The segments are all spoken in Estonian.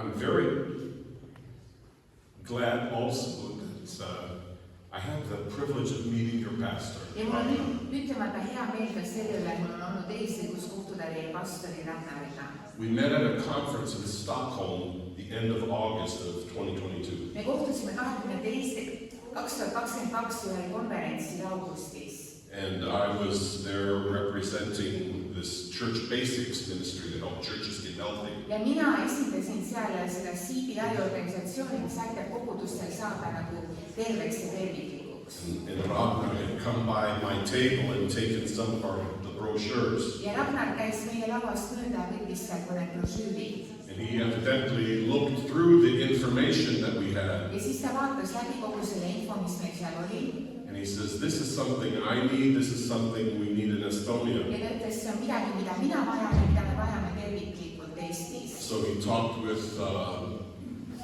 I'm very glad also that I have the privilege of meeting your pastor. Ja mul on ütlemata hea meel ka selle üle, et mul on olnud eesõigus kohtuda teie pastori Ragnariga. We met at a conference in Stockholm the end of August of 2022. Me kohtusime 2022 ühel konverentsil augustis. And I was there representing this Church Basics ministry that help churches get healthy. Ja mina esindasin seal seda CBI organisatsiooni, mis aitab kogudustel saada nagu terveks ja terviklikuks. And Ragnar had come by my table and taken some of the brochures. Ja Ragnar käis meie lavast mööda ja võttis sealt mõned brošüürid. And he evidently looked through the information that we had. Ja siis ta vaatas läbi kogu selle info, mis meil seal oli. And he says, this is something I need, this is something we need in Estonia. Ja ta ütles, see on midagi, mida mina vajan ja mida me vajame terviklikult Eestis. So he talked with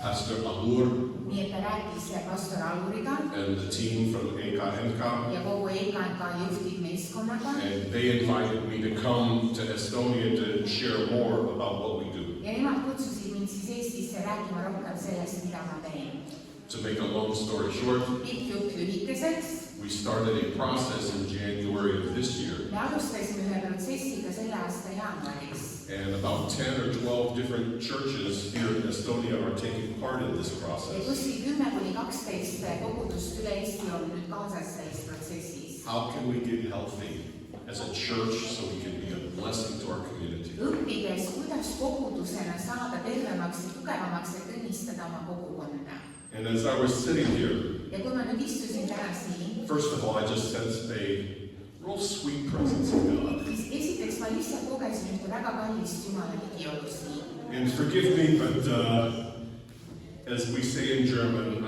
Pastor Alur Nii et ta rääkis pastor Aluriga and the team from EKNK. ja kogu EKNK juhtivmeeskonnaga. And they invited me to come to Estonia to share more about what we do. Ja nemad kutsusid mind siis Eestisse rääkima rohkem sellest, mida ma teen. To make a long story short, Pikk jutt lühikeseks. we started a process in January of this year. Me alustasime ühe protsessiga selle aasta jaanuariks. And about 10 or 12 different churches here in Estonia are taking part in this Ja process. kuskil 10–12 kogudust üle Eesti on nüüd kaasas selles protsessis. How can we get healthy as a church so we can be a blessing to our community? Õppides, kuidas kogudusena saada tervemaks ja tugevamaks ja õnnistada oma kogukonda. And as I was sitting here, Ja kui ma nüüd istusin täna siin, first of all, I just sensed a real sweet presence of God. siis esiteks ma lihtsalt kogesin ühte väga kallist Jumala ligiolu siin. And forgive me, but as we say in German,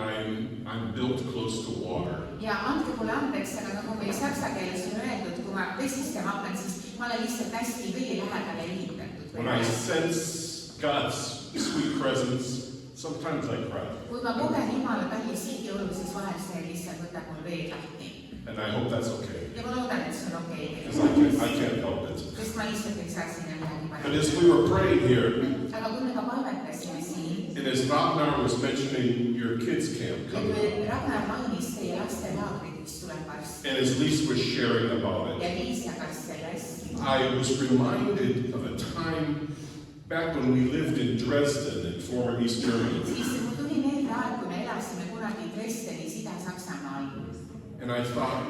I'm built close to water. Ja andke mulle andeks, aga nagu meil saksa keeles on öeldud, kui ma vesistama hakkan, siis ma olen lihtsalt hästi vee lähedale liitatud. When I sense God's sweet presence, sometimes I cry. Kui ma kogen Jumala kallis ligiolu, siis vahel see lihtsalt võtab mul vee lahti. And I hope that's okay, Ja ma loodan, et see on okei. because I can't help it. Sest ma lihtsalt ei saa sinna midagi But panna. as we were praying here, Aga kui me ka palvetasime siin, and as Ragnar was mentioning your kids' camp ja coming kui up, Ragnar mainis teie lastelaagrit, mis tuleb varsti, and as Lise was sharing about it, ja Liis jagas sellest, I was reminded of a time back when we lived in Dresden in former East Germany. siis mul tuli meelde aeg, kui me elasime kunagi Dresdenis Ida-Saksamaal. And I thought,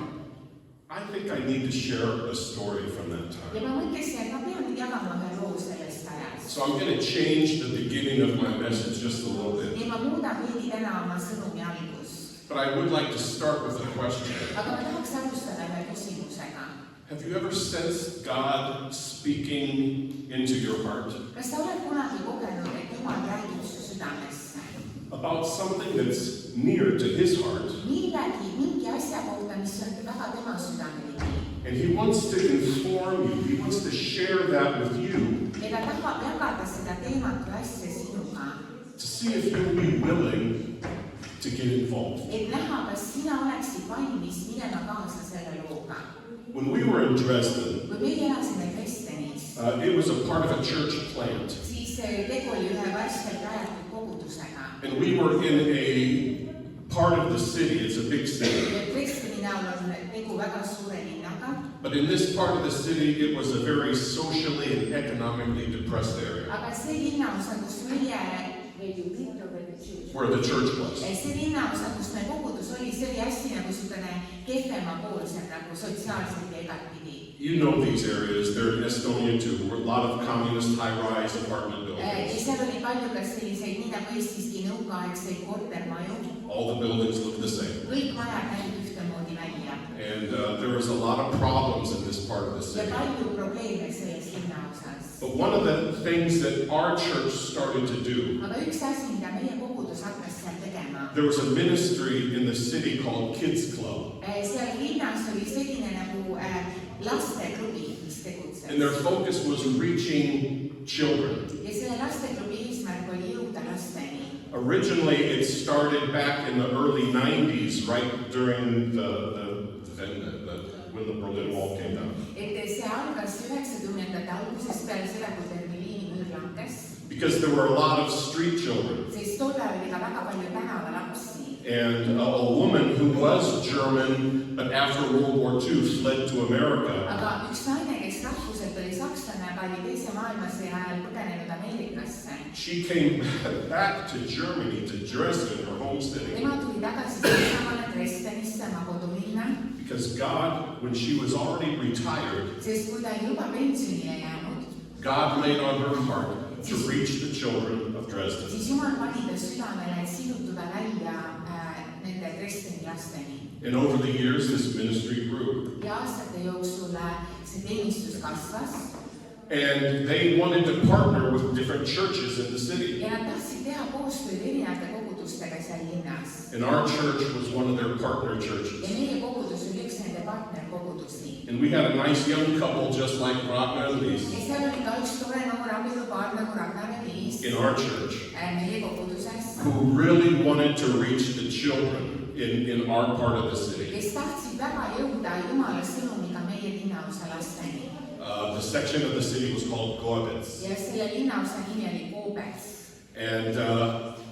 I think I need to share a story from that Ja time. ma mõtlesin, et ma pean nüüd jagama ühe loo sellest ajast. So I'm going to change the beginning of my message just a little bit. Nii ma muudan veidi täna oma sõnumi algus. But I would like to start with a question. Aga ma tahaks alustada ühe küsimusega. Have you ever sensed God speaking into your heart Kas sa oled kunagi kogenud, et Jumal räägib su südamesse? about something that's near to his heart? Mingi asja kohta, mis on väga tema südameligi. And he wants to inform you, he wants to share that with you Ja ta tahab jagada seda teemat või asja sinuga, to see if you'll be willing to get involved. et näha, kas sina oleksid valmis minema kaasa selle looga. When we were in Dresden, Kui meie elasime Dresdenis, it was a part of a church plant. siis tegu oli ühe värskelt rajatud kogudusega. And we were in a part of the city, it's a big city. Ja Dresdeni näol on tegu väga suure linnaga, But in this part of the city, it was a very socially and economically depressed area aga see linnaosa, kus meie where the church was. see linnaosa, kus meil kogudus oli, see oli hästi nagu niisugune kehvemapoolsem nagu sotsiaalselt ja igatpidi. You know these areas, they're in Estonia too, where a lot of communist high-rise apartment Ja buildings. seal oli palju ka selliseid, nii nagu Eestiski nõukaaegseid kortermaju. All the buildings look the same. Kõik majad näivad ühtemoodi välja. And there was a lot of problems in this part of the Ja city. palju probleeme selles linnaosas. But one of the things that our church started to do, Aga üks asi, mida meie kogudus hakkas seal tegema, there was a ministry in the city called Kids Club. seal linnas oli selline nagu lasteklubi, mis tegutses. And their focus was reaching children. Ja selle lasteklubi eesmärk oli jõuda lasteni. Originally, it started back in the early 90s, right during when the Berlin Wall came down. Et see algas 90ndate alguses peale seda, kui Berliini müür langes. because there were a lot of street children. sest tollal oli ka väga palju tänavalapsi. And a woman who was German, but after World War II fled to America. Aga üks naine, kes rahvuselt oli sakslane, aga oli teise maailmasõja ajal põgenenud Ameerikasse. She came back to Germany, to Dresden, her home city. Tema tuli tagasi Saksamaale Dresdenisse, oma kodulinna. Because God, when she was already retired, Sest kui ta oli juba pensionile jäänud, God laid on her heart to reach the children of Dresden. siis Jumal pani ta südamele, et silutuda välja nende Dresdeni lasteni. And over the years, this ministry grew. Ja aastate jooksul see teenistus kasvas. And they wanted to partner with different churches in the city. Ja nad tahtsid teha koostööd erinevate kogudustega seal linnas. And our church was one of their partner Ja churches. meie kogudus oli üks nende partnerkogudusi. And we had a nice young couple just like Ragnar and Lise Ja seal oli ka üks tore noor abielupaar nagu Ragnar ja Liis in our church meie koguduses, who really wanted to reach the children in our part of the city. kes tahtsid väga jõuda Jumala sõnumiga meie linnaosa lasteni. The section of the city was called Gorbitz. Ja selle linnaosa nimi oli Koobets.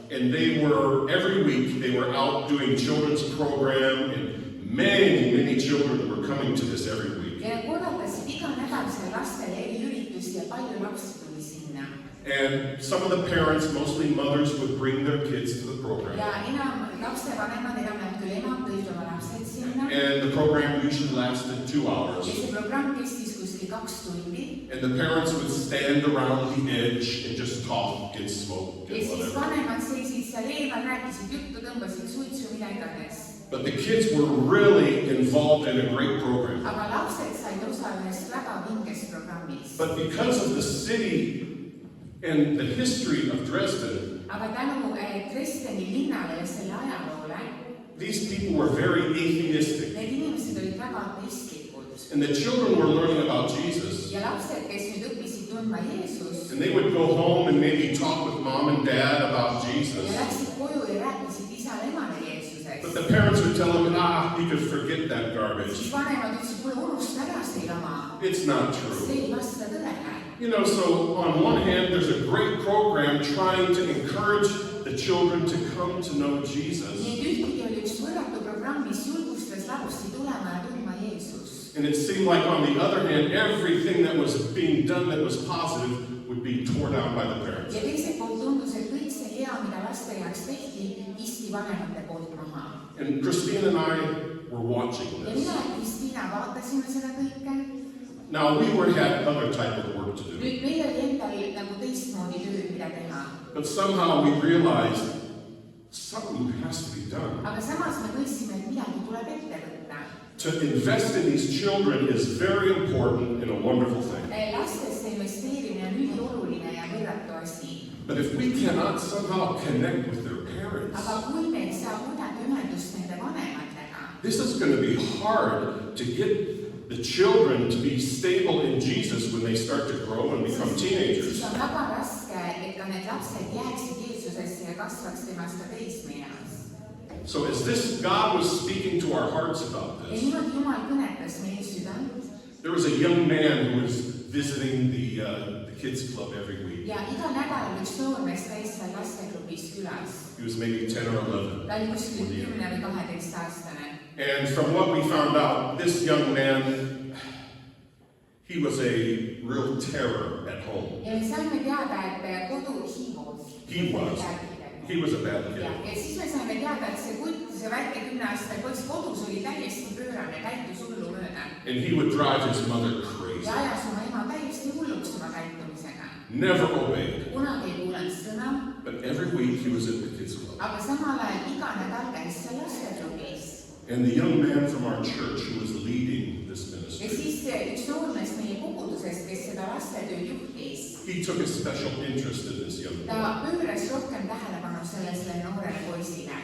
And they were, every week, they were out doing children's program, and many children were coming to this every week. Ja nad korraldasid iga nädal seal lastele eriüritusi ja palju lapsi tuli sinna. And some of the parents, mostly mothers, would bring their kids to the program. Ja enam lapsevanemad, enamalt küll emad tõid oma lapsed sinna. And the program usually lasted 2 hours. Ja see programm kestis kuskil 2 tundi. And the parents would stand around the edge and just talk and smoke Ja and siis whatever. vanemad seisid seal eemal, rääkisid juttu, tõmbasid suitsu, mida iganes. But the kids were really involved in a great program. Aga lapsed said osa ühest väga vingest programmist. But because of the city and the history of Dresden, Aga tänu Dresdeni linnale ja selle ajaloole, these people were very atheistic. need inimesed olid väga ateistlikud. And the children were learning about Jesus. Ja lapsed, kes nüüd õppisid tundma Jeesust, And they would go home and maybe talk with mom and dad about ja Jesus. läksid koju ja rääkisid isale emale Jeesusest. But the parents would tell them, you could forget that Siis garbage. vanemad ütlesid, kuule, unusta ära see jama. It's not true. See ei vasta tõele. You know, so on one hand, there's a great program trying to encourage the children to come to know Jesus. Nii et ühtegi oli üks võrratu programm, mis julgustas lapsi tulema ja tundma Jeesust. And it seemed like on the other hand, everything that was being done that was positive would be torn down by the parents. Ja teiselt poolt tundus, et kõik see hea, mida laste jaoks tehti, isti vanemate poolt maha. And Christine and I were watching Ja this. mina ja Kristiina vaatasime seda kõike. Now, we had other type of work to do. Nüüd meil oli endal nagu teistmoodi tööd, mida teha. But somehow we realized something has to be done. Aga samas me mõistsime, et midagi tuleb ette võtta. To invest in these children is very important and a wonderful thing. Lastesse investeerimine on ülioluline ja võrratu asi. But if we cannot somehow connect with their parents, Aga kui me ei saa kuidagi ühendust nende vanematega, this is going to be hard to get the children to be stable in Jesus when they start to grow and become siis teenagers. on väga raske, et ka need lapsed jääksid Jeesusesse ja kasvaks temast ka teismeeas. So as this God was speaking to our hearts about Ja this, niimoodi Jumal kõnetas meie südant. there was a young man who was visiting the kids club every week. Ja iga nädalal üks noormees käis seal lasteklubis külas. He was maybe 10 or 11. Ta oli kuskil 10 või 12-aastane. And from what we found out, this young man, he was a real terror at home. Ja me saime teada, et kodu He was. He was a bad Ja kid. siis me saime teada, et see kutt, see väike 10-aastane poiss kodus oli täiesti pöörane, käitus hullumööda. And he would drive his mother Ja crazy. ajas oma ema täiesti hulluks oma käitumisega. Never obeyed. Kunagi ei kuulanud sõna, But every week he was at the kids club. aga samal ajal iga nädal käis seal lasteklubis. And the young man from our church who was leading this Ja ministry, siis üks noormees meie kogudusest, kes seda lastetööd juhtis, he took a special interest in this young man. ta pööras rohkem tähelepanu sellele noorele poisile.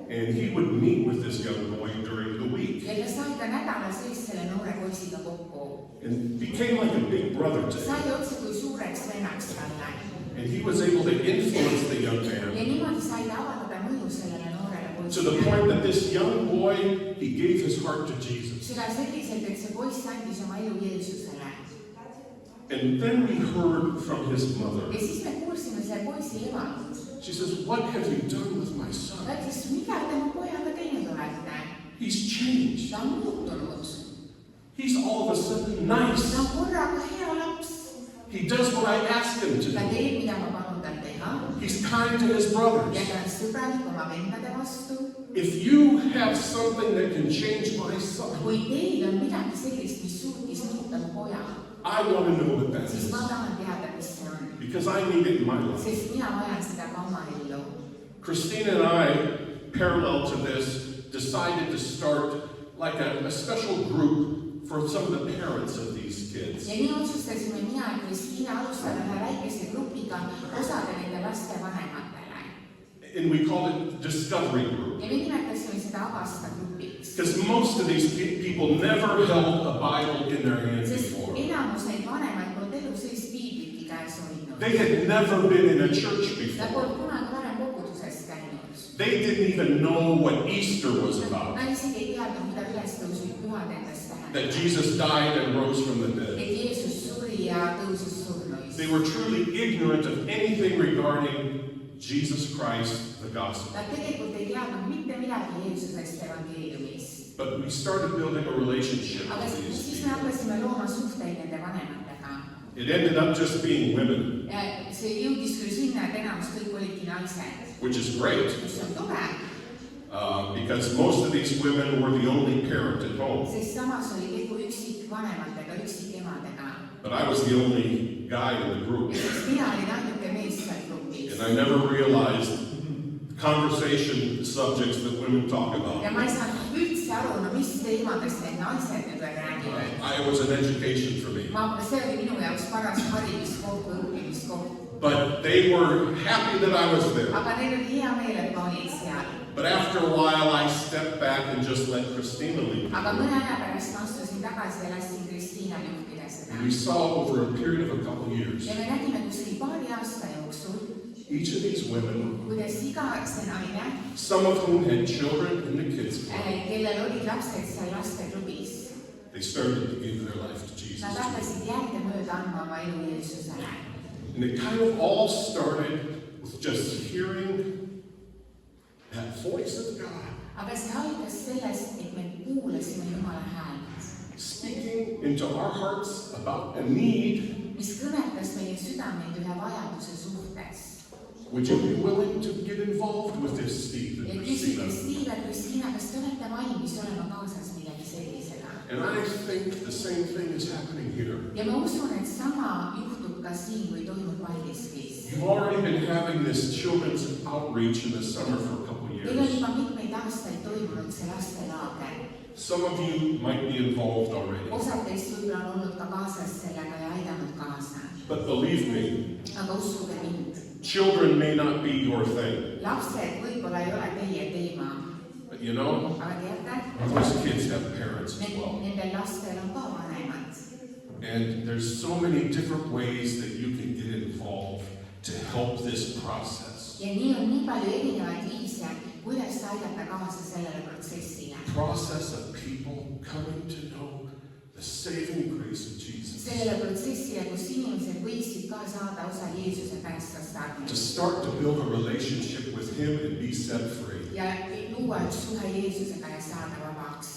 And he would meet with this young boy during the week. Ja ta sai ka nädala sees selle noore poisiga kokku. And became like a big brother to him. Sai otse kui suureks vennaks talle. And he was able to influence the young Ja man niimoodi sai ta avaldada mõju sellele noorele to the poisile. point that this young boy, he gave his heart to Jesus. Seda selliselt, et see poiss andis oma elu Jeesusele. And then we heard from his mother. ja siis me kuulsime selle poisi emalt. She says, "What have you done with my son? ta ütles, mida te mu pojaga teinud olete? He's changed. ta on muutunud. He's all of a sudden nice. ta on korraga hea laps. He does what I asked him to ta do. teeb, mida ma palun tal teha. He's kind to his brothers. ja ta on sõbralik oma vendade vastu. If you have something that can change my son, kui teil on midagi sellist, mis suutis muuta mu poja, I want to know what that siis is. ma tahan teada, mis see on. Because I need it in my life. sest mina vajan seda ka oma ellu. Christina and I, parallel to this, decided to start like a special group for some of the parents of these kids. ja nii otsustasime mina ja Kristiina alustada ühe väikese grupiga osade nende laste vanematele. And we called it Discovery Group. ja me nimetasime seda Avasta grupiks. Because most of these people never held a Bible in their hands sest before. enamus neid vanemaid polnud elus sellist piiblitki käes hoidnud. They had never been in a church Nad before. polnud kunagi varem koguduses käinud. They didn't even know what Easter was about. Nad isegi ei teadnud, mida ülestõusmispühad endast That tähendavad. Jesus died and rose from the dead. et Jeesus suri ja tõusis surnuist. They were truly ignorant of anything regarding Jesus Christ, the gospel. Nad tegelikult ei teadnud mitte midagi Jeesusest evangeeliumist. But we started building a relationship aga with these siis me people. hakkasime looma suhteid nende vanematega. It ended up just being women, ja see jõudis küll sinna, et enamus kõik olidki naised, which is great, mis on tore, because most of these women were the only parent at home. sest samas oli tegu üksikvanematega, üksikemadega. But I was the only guy in the group. ja siis mina olin ainuke mees seal grupis. And I never realized conversation subjects that women talk ja about. ma ei saanud üldse aru, no mis teemadest need naised nüüd veel räägivad. It was an education for me. see oli minu jaoks paras harimiskoht või õppimiskoht. But they were happy that I was there. aga neil oli hea meel, et ma olin seal. But after a while, I stepped back and just let Christina lead. aga mõne aja pärast ma astusin tagasi ja lasin Kristiinal juhtida seda. And we saw over a period of a couple years, ja me nägime kuskil paari aasta jooksul, each of these women, kuidas iga see naine, some of whom had children in the kids' club, kellel olid lapsed seal lasteklubis, they started to give their life to Jesus. nad hakkasid järgemööda andma oma elu Jeesusele. And it kind of all started with just hearing that voice of God aga see algas sellest, et me kuulasime Jumala häält, speaking into our hearts about a need. mis kõnetas meie südameid ühe vajaduse suhtes. Would you be willing to get involved with this, Steve ja and küsisin Christina? Steve ja Kristiina, kas te olete valmis olema kaasas millegi sellisega? And I think the same thing is happening here. ja ma usun, et sama juhtub ka siin, kui toimub Paldiskis. You've already been having this children's outreach in the summer for a couple of Teil on years. juba mitmeid aastaid toimunud see lastelaager. Some of you might be involved already. osad teist võib-olla on olnud ka kaasas sellega ja aidanud kaasa. But believe me, aga uskuge mind, children may not be your thing. lapsed võib-olla ei ole teie teema, But you know, aga teate, those kids have parents as well. nendel lastel on ka vanemad. And there's so many different ways that you can get involved to help this process. ja nii on nii palju erinevaid viise, kuidas aidata kaasa sellele protsessile. Process of people coming to know the saving grace of Jesus. sellele protsessile, kus inimesed võiksid ka saada osa Jeesuse päästvast To armust start to build a relationship with Him and be set free. ja luua üks suhe Jeesusega ja saada vabaks.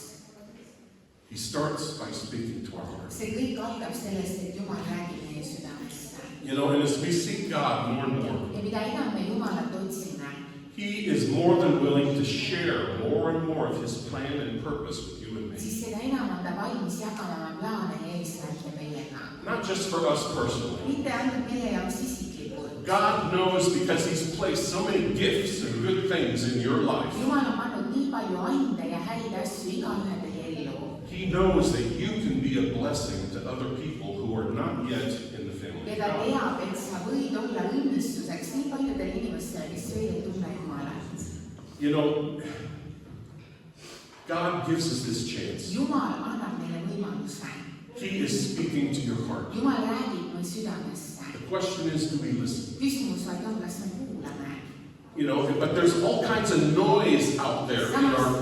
He starts by speaking to our hearts. see kõik algab sellest, et Jumal räägib meie südamesse. You know, and as we seek God more and more, ja mida enam me Jumalat otsime, He is more than willing to share more and more of His plan and purpose with you and me. siis seda enam on ta valmis jagama oma plaane ja eesmärke meiega. Not just for us personally. mitte ainult meie jaoks isiklikult. God knows because He's placed so many gifts and good things in your life. Jumal on pannud nii palju ande ja häid asju igaühe teie ellu. He knows that you can be a blessing to other people who are not yet in the family ja of ta God. teab, et sa võid olla õnnistuseks nii paljudele inimestele, kes veel ei tunne Jumalat. You know, God gives us this chance. Jumal annab meile võimaluse. He is speaking to your heart. Jumal räägib meie südamesse. The question is, do we listen? küsimus vaid on, kas me kuulame. You know, but there's all kinds of noise out there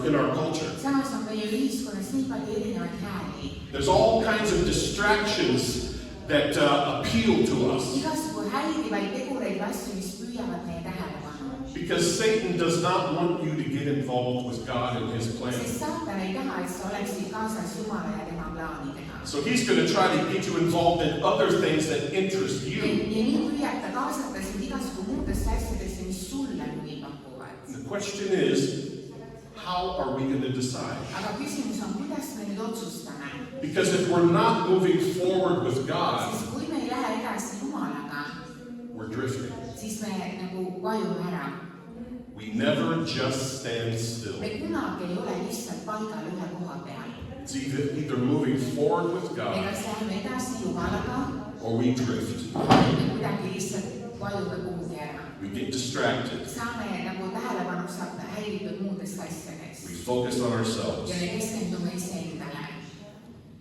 in our culture. samas on meie ühiskonnas nii palju erinevaid hääli. There's all kinds of distractions that appeal to us. igasugu häirivaid tegureid või asju, mis püüavad meie tähelepanu. Because Satan does not want you to get involved with God and His plan. Sest saatan ei taha, et sa oleksid kaasas Jumala ja tema plaanidega. So he's going to try to get you involved in other things that interest Ja you. nii püüab ta kaasata sind igasugu muudesse asjadesse, mis sulle huvi pakuvad. And the question is, how are we going to decide? Aga küsimus on, kuidas me nüüd otsustame? Because if we're not moving forward with God, Sest kui me ei lähe edasi Jumalaga, we're drifting. siis me nagu vajume ära. We never just stand still. Me kunagi ei ole lihtsalt paigal ühe koha peal. It's either moving forward with Me God kas läheme edasi Jumalaga, or we drift. või me kuidagi lihtsalt vajume kuhugi ära. We get distracted. Saame nagu tähelepanu saada häiritud muudest asjadest. We focus on ourselves. Ja me keskendume iseendale.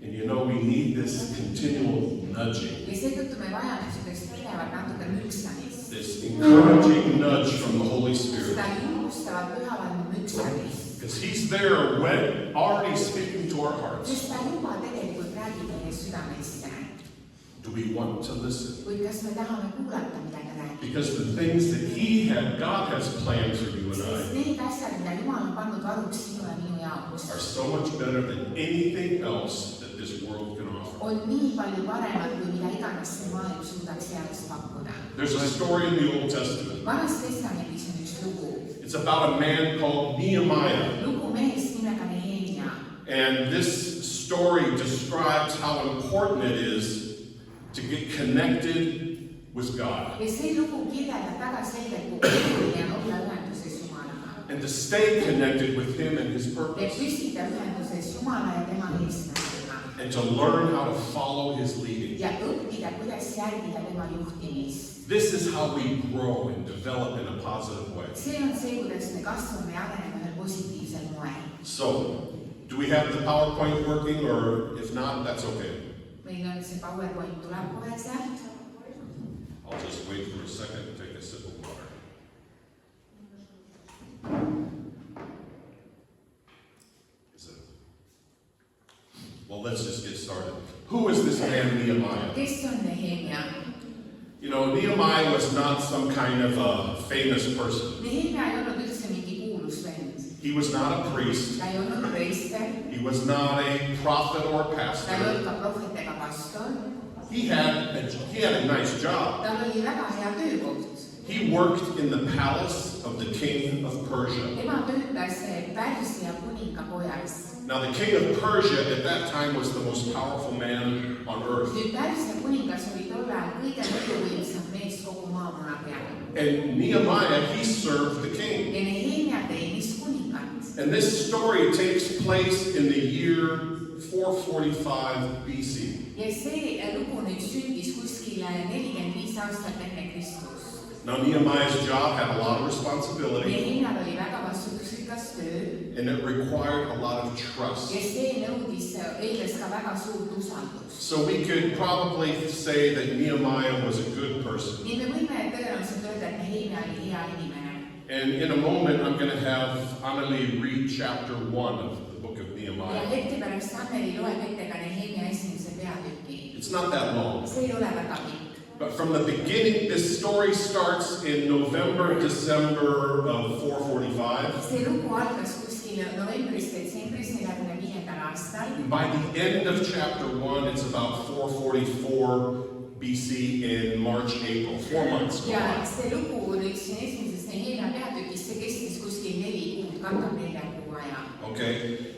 And you know, we need this continual nudging, Ja seetõttu me vajame sellist pidevat natuke müksamist. this encouraging nudge from the Holy Spirit. Seda julgustavat pühavaimu müksamist. Because He's there when already speaking to our hearts. Sest ta juba tegelikult räägib meie südamesse. Do we want to listen? Kuid kas me tahame kuulata, mida ta räägib? Because the things that God has planned for you and Sest I need asjad, mida Jumal on pannud varuks sinu ja minu jaoks, are so much better than anything else that this world can offer. on nii palju paremad, kui mida iganes see maailm suudaks heaks pakkuda. There's a story in the Old Testament. Vanas testamendis on üks lugu. It's about a man called Nehemiah. Lugu mehest nimega Nehemia. And this story describes how important it is to get connected with God Ja see lugu kirjeldab väga selgelt, kui oluline on olla ühenduses Jumalaga. and to stay connected with Him and His Et purpose püsida ühenduses Jumala ja tema eesmärgiga. and to learn how to follow His leading. Ja õppida, kuidas järgida tema juhtimist. This is how we grow and develop in a positive way. See on see, kuidas me kasvame ja areneme ühel positiivsel moel. So, do we have the PowerPoint working, or if not, that's okay. Meil on see PowerPoint tuleb kohe sealt. I'll just wait for a second and take a sip of water. Is it? Well, let's just get started. Who is this man Nehemiah? Kes on Nehemia? You know, Nehemiah was not some kind of a famous person. Nehemia ei olnud üldse mingi kuulus vend. He was not a priest. Ta ei olnud preester, He was not a prophet or ta ei pastor. olnud ka prohvet ega pastor. He had a nice job. Tal oli väga hea töökoht. He worked in the palace of the king of Persia. Tema töötas Pärsia kuninga pojas. Now, the king of Persia at that time was the most powerful man on earth. Nüüd Pärsia kuningas oli tol ajal kõige mõjuvõimsam mees kogu maamuna peal. And Nehemiah, he served the king. Ja Nehemia teenis kuningat. And this story takes place in the year 445 BC. Ja see lugu nüüd sündis kuskil 45 aastat enne Kristus. Now, Nehemiah's job had a lot of responsibility, Nehemial oli väga vastutusrikas töö and it required a lot of ja trust. see eeldas ka väga suurt usaldust. So we could probably say that Nehemiah was a good person. Nii me võime tõenäoliselt öelda, et Nehemia oli hea inimene. And in a moment, I'm going to have Annalie read chapter 1 of the book of Ja Nehemiah. hetke pärast Anneli loeb ette ka Nehemia esimese peatüki. It's not that long. See ei ole väga pikk. But from the beginning, this story starts in November, December of 445. See lugu algas kuskil novembris, detsembris 45. aastal. By the end of chapter 1, it's about 444 BC in March, April, 4 months. go Ja on. see lugu nüüd siin esimeses Nehemia peatükis, see kestis kuskil 4 kuud, katab 4 kuu aja. Okay?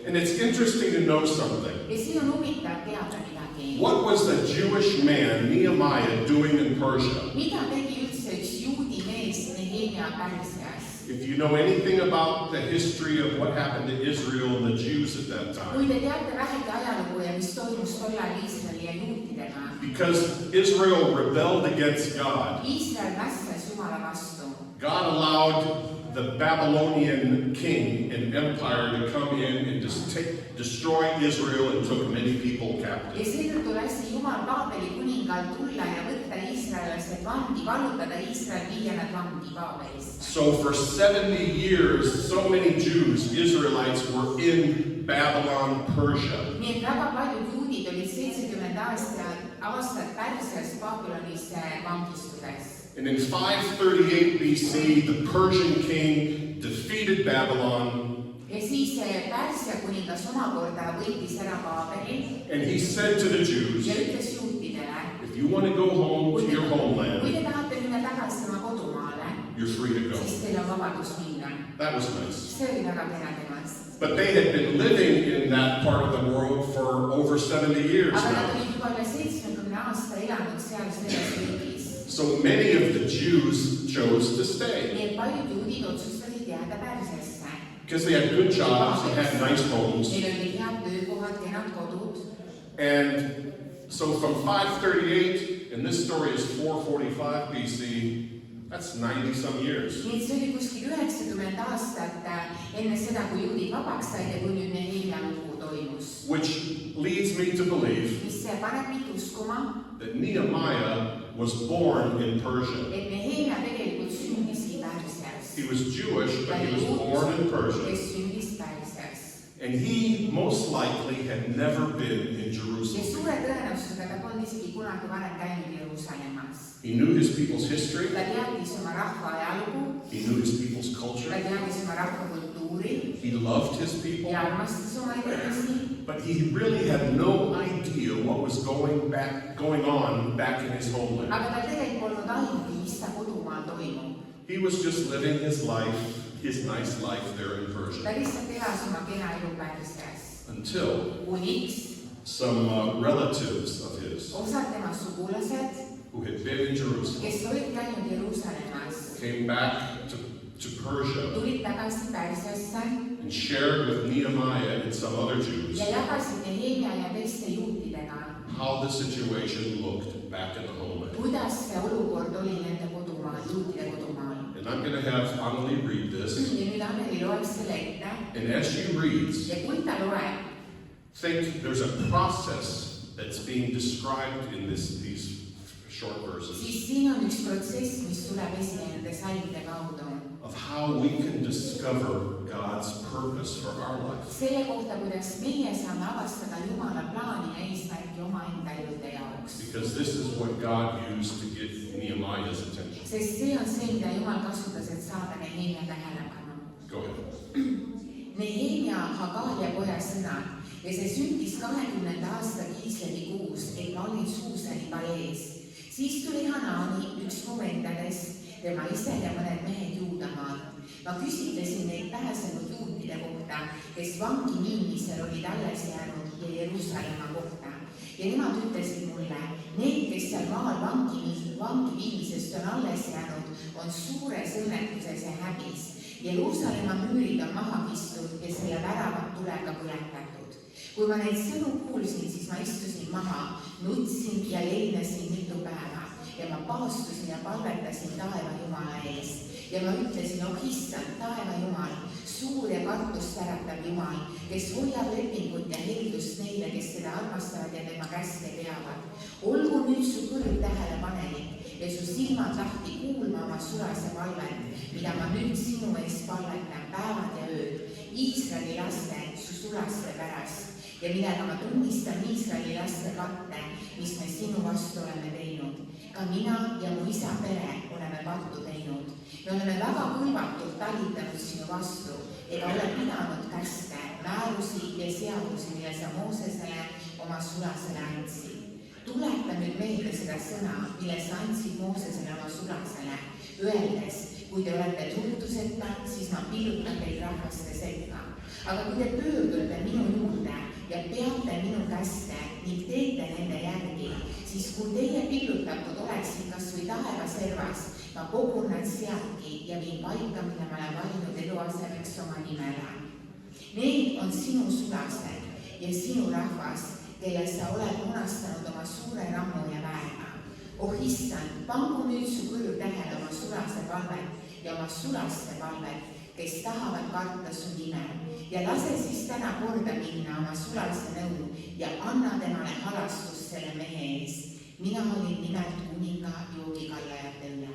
And it's interesting to know something. Ja siin on huvitav teada midagi. What was the Jewish man, Nehemiah, doing in Persia? Mida tegi üldse üks juudi mees Nehemia Pärsias? If you know anything about the history of what happened to Israel and the Jews at that time, Kui te teate vähegi ajalugu ja mis toimus tol ajal Iisraeli ja juutidega, because Israel rebelled against God, Iisrael vastas Jumala vastu. God allowed the Babylonian king and empire to come in and just destroy Israel and took many people Ja captive. seetõttu lasi Jumal Paabeli kuningal tulla ja võtta iisraellased vangi, vallutada Iisrael, viia nad vangi Paabelist. So for 70 years, so many Jews, Israelites, were in Babylon, Persia. Nii et väga paljud juudid olid 70 aastat aastat Pärsias Babülonis vangistudes. And in 538 BC, the Persian king defeated Babylon, Ja siis Pärsia kuningas omakorda võitis ära Paabeli and he said to the Jews, ja ütles juutidele, if you want to go home to your kui homeland, te tahate minna tagasi oma kodumaale, you're free to go. siis teil on vabadus minna. That was nice. See oli väga kena temast. But they had been living in that part of the world for over 70 years Aga nad now. olid juba üle 70 aasta elanud seal selles riigis. So many of the Jews chose to stay Nii et paljud juudid otsustasid jääda Pärsiasse. because they had good jobs, they had nice homes. Neil olid head töökohad, kenad kodud. And so from 538, and this story is 445 BC, that's 90 some years. Nii et see oli kuskil 90 aastat enne seda, kui juudid vabaks said ja kui nüüd Nehemia lugu toimus. Which leads me to believe Mis paneb mind uskuma, that Nehemiah was born in Persia. et Nehemia tegelikult sündis Pärsias. He was Jewish, but he was born in Persia. Kes sündis Pärsias. And he most likely had never been in Ja Jerusalem. suure tõenäosusega ta polnud isegi kunagi varem käinud Jeruusalemmas. He knew his people's history, Ta teadis oma rahva ajalugu, he knew his people's ta culture, teadis oma rahva kultuuri he loved his people, ja armastas oma inimesi. but he really had no idea what was going on back in his homeland. Aga tal tegelikult polnud aimugi, mis ta kodumaal toimub. He was just living his life, his nice life there in Ta Persia, lihtsalt elas oma kena elu Pärsias. until Kuniks some relatives of his osad tema sugulased, who had been in Jerusalem kes olid käinud Jeruusalemmas, came back to Persia tulid tagasi Pärsiasse and shared with Nehemiah and some other Jews ja jagasid Nehemia ja teiste juutidega, how the situation looked back in the homeland. kuidas see olukord oli nende kodumaal, juutide kodumaal. And I'm going to have Annalie read this. Ja nüüd Anneli loeb selle ette And as she reads, ja kui ta loeb, think there's a process that's being described in these short verses siis siin on üks protsess, mis tuleb esile nende salmide kaudu. of how we can discover God's purpose for our life. Selle kohta, kuidas meie saame avastada Jumala plaani ja eesmärki omaenda elude jaoks. Because this is what God used to get Nehemiah's attention. Sest see on see, mida Jumal kasutas, et saada Nehemia tähelepanu. Go ahead. Nehemia Hagalia poja sõnad ja see sündis 20. aasta Kiislevi kuus, et ma olin Suusani palees. Siis tuli Hanaani üks mu vendadest, tema ise ja mõned mehed Juudamaalt. Ma küsitlesin neid pääsenud juutide kohta, kes vangi viimisel olid alles jäänud ja Jeruusalemma kohta. Ja nemad ütlesid mulle, need, kes seal maal vangi viimisest on alles jäänud, on suures õnnetuses ja häbis. Jeruusalemma müürid on maha kistud ja selle väravad tulega põletatud. Kui ma neid sõnu kuulsin, siis ma istusin maha, nutsin ja leinasin mitu päeva ja ma paastusin ja palvetasin taeva Jumala ees. Ja ma ütlesin, oh issand, taeva Jumal, suur ja kartust äratav Jumal, kes hoiab lepingut ja heldust neile, kes seda armastavad ja tema käske peavad. Olgu nüüd su kõrv tähelepanelik ja su silmad lahti kuulma oma sulase palvet, mida ma nüüd sinu ees palvetan päevad ja ööd, Iisraeli laste, su sulaste pärast. Ja millega ma tunnistan Iisraeli laste patte, mis me sinu vastu oleme teinud. Ka mina ja mu isa pere oleme pattu teinud. Me oleme väga kõlvatult talitanud sinu vastu, ega ole pidanud käske, määrusi ja seadusi, mille sa Moosesele oma sulasele andsid. Tuleta nüüd meelde seda sõna, mille sa andsid Moosesele oma sulasele, öeldes, kui te olete truuduseta, siis ma pillutan teid rahvaste sekka. Aga kui te pöördute minu juurde ja peate minu käste ning teete nende järgi, siis kui teie pillutatud oleksid kas või taevaservas, ma kogun nad sealtki ja viin paika, mille ma olen valinud eluasemeks oma nimele. Need on sinu sulased ja sinu rahvas, kelle sa oled munastanud oma suure rammu ja väega. Oh issand, pangu nüüd su kõrv tähele oma sulase palvet ja oma sulaste palvet, kes tahavad karta su nime. Ja lase siis täna korda minna oma sulaste nõu ja anna temale halastus selle mehe ees. Mina olin nimelt kuninga joogikallajate üle.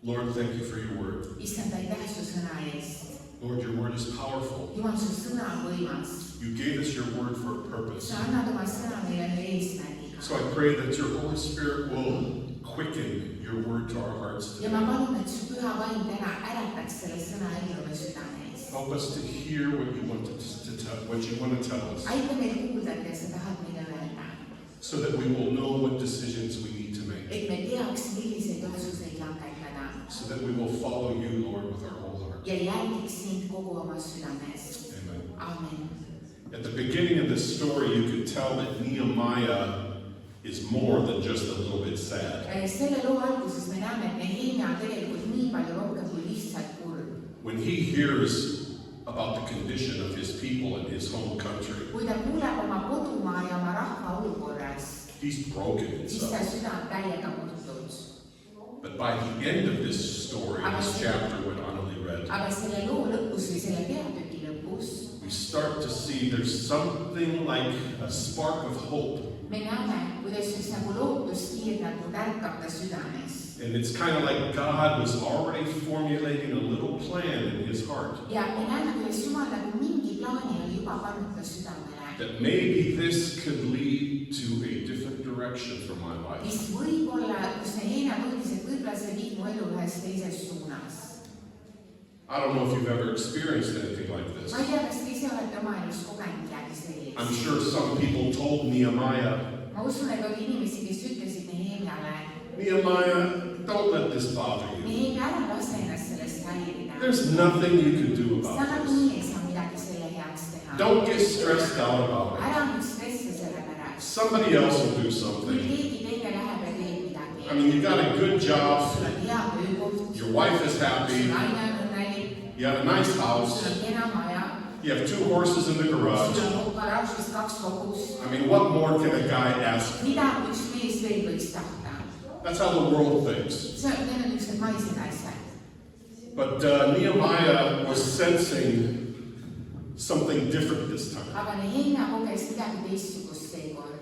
Lord, thank you for your word. Issand, aitäh su sõna eest. Lord, your word is powerful. Jumal, su sõna on võimas. You gave us your word for a purpose. Sa annad oma sõna meile ühe eesmärgiga. So I pray that your Holy Spirit will quicken your word to our hearts ja today. ma palun, et su püha vaim täna ärataks selle sõna ellu me südames. Help us to hear what you want to tell, what you want to tell us, aita meil kuulda, et sa tahad meile öelda, so that we will know what decisions we need to make, et me teaks, milliseid otsuseid langetada so that we will follow you, Lord, with our whole heart. ja järgiks sind kogu oma südames. Amen. Amen. At the beginning of this story, you could tell that Nehemiah is more than just a little bit sad. Selle loo alguses me näeme, et Nehemia on tegelikult nii palju rohkem kui lihtsalt kurb. When he hears about the condition of his people in his home country, Kui ta kuuleb oma kodumaa ja oma rahva olukorrast, he's broken siis ta inside. süda on täiega murtud. But by the end of this story, this chapter, what Annalie read, Aga selle loo lõpus või selle peatüki lõpus we start to see there's something like a spark of hope. me näeme, kuidas üks nagu lootuskiir nagu tärkab ta südames. And it's kind of like God was already formulating a little plan in his heart. Ja me näeme, kuidas Jumal nagu mingi plaani oli juba pannud ta südamele, That maybe this could lead to a different direction for my life. mis võib-olla, kus Nehemia mõtles, et võib-olla see viib mu elu ühes teises suunas. I don't know if you've ever experienced anything like this. Ma ei tea, kas te ise olete oma elus kogenud midagi I'm sellist. sure some people told Nehemiah, Ma usun, et oli inimesi, kes ütlesid Nehemiale, Nehemiah, don't let this bother you. Nehemia, ära lase ennast sellest häirida. There's nothing you can do Sa about this. nagunii ei saa midagi selle heaks teha. Don't get stressed out about it. Ära nüüd stressi selle pärast. Somebody else will do Kui something. keegi teine läheb ja teeb midagi. I mean, you got a good job, Sul on hea töökoht, your wife is su happy, naine on õnnelik, you have a nice sul house, on kena maja, you have 2 horses in the garage. sul on garaažis 2 hobust. I mean, what more can a guy ask? Mida üks mees veel võiks tahta? That's how the world thinks. Need on niisugused maised asjad. But Nehemiah was sensing something different this time. Aga Nehemia koges midagi teistsugust seekord.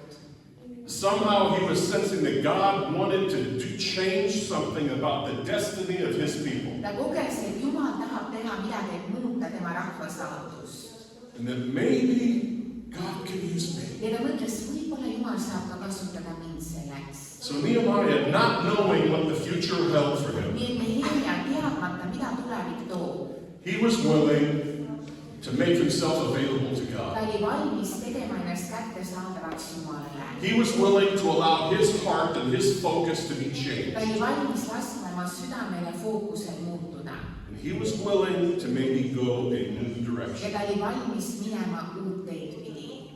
Somehow he was sensing that God wanted to change something about the destiny of his people. Ta koges, et Jumal tahab teha midagi, et muuta tema rahva saatust. And that maybe God can use me. Ja ta mõtles, võib-olla Jumal saab ka kasutada mind selleks. So Nehemiah, not knowing what the future held for him, Nii et Nehemia teadmata, mida tulevik toob. he was willing to make himself available to Ta God. oli valmis tegema ennast kättesaadavaks Jumalale. He was willing to allow his heart and his focus to be Ta changed. oli valmis laskma oma südamele fookusel muutuda. And he was willing to maybe go a new Ja direction. ta oli valmis minema uut teed pidi.